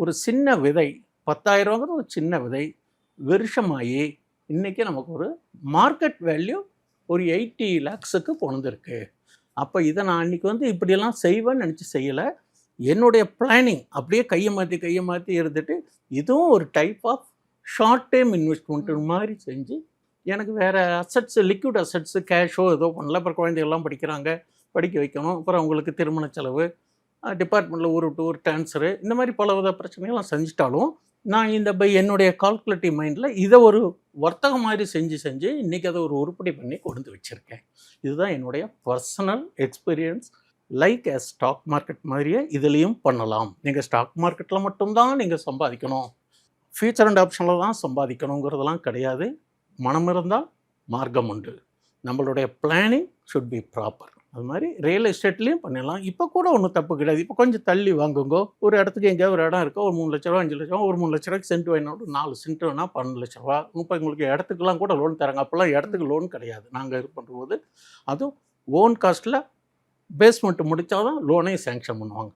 ஒரு சின்ன விதை 10,000ங்கிற ஒரு சின்ன விதை வருஷமாகி இன்றைக்கி நமக்கு ஒரு மார்க்கெட் வேல்யூ ஒரு 80 lakhsக்கு கொண்டிருக்கு. அப்போ இதை நான் அன்றைக்கி வந்து இப்படியெல்லாம் செய்வேன்னு நினச்சி செய்யலை. என்னுடைய பிளானிங் அப்படியே கையை மாற்றி இருந்துட்டு இதுவும் ஒரு type of short term investment மாதிரி செஞ்சு எனக்கு வேறு அசட்ஸ், லிக்விட் அசட்ஸு, கேஷோ ஏதோ பண்ணல. அப்புறம் குழந்தைகள்லாம் படிக்கிறாங்க, படிக்க வைக்கணும். அப்புறம் அவங்களுக்கு திருமண செலவு, டிபார்ட்மெண்ட்டில் ஊர் விட்டு ஊர் ட்ரான்ஸ்ஃபரு, இந்த மாதிரி பல வித பிரச்சனைகள்லாம் செஞ்சுட்டாலும் நான் இந்த என்னுடைய கால்குலேட்டிவ் மைண்டில் இதை ஒரு வர்த்தகம் மாதிரி செஞ்சு இன்றைக்கி அதை ஒரு உருப்படி பண்ணி கொண்டு வச்சுருக்கேன். இதுதான் என்னுடைய personal experience. Like stock market மாதிரியே இதுலேயும் பண்ணலாம். நீங்கள் ஸ்டாக் மார்க்கெட்டில் மட்டும்தான் நீங்கள் சம்பாதிக்கணும், ஃபியூச்சர் அண்ட் ஆப்ஷனில் தான் சம்பாதிக்கணுங்கிறதெல்லாம் கிடையாது. மனம் இருந்தால் மார்க்கம் உண்டு. நம்மளுடைய பிளானிங் ஷுட் பி ப்ராப்பர். அது மாதிரி ரியல் எஸ்டேட்லேயும் பண்ணிடலாம். இப்போ கூட ஒன்றும் தப்பு கிடையாது. இப்போ கொஞ்சம் தள்ளி வாங்குங்கோ. ஒரு இடத்துக்கு எங்கேயாவது ஒரு இடம் இருக்கோ, ஒரு 3 லட்ச ரூபா 5 லட்சம், ஒரு 3 லட்ச ரூபாய்க்கு சென்ட் வாங்கினோம், 4 சென்ட் வேணால் 12 லட்ச ரூபா. இப்போ உங்களுக்கு இடத்துக்குலாம் கூட லோன் தராங்க. அப்போல்லாம் இடத்துக்கு லோன் கிடையாது. நாங்கள் இது பண்ணும்போது அதுவும் ஓன் காஸ்ட்டில் பேஸ்மெண்ட் முடித்தா தான் லோனே சேங்ஷன் பண்ணுவாங்க.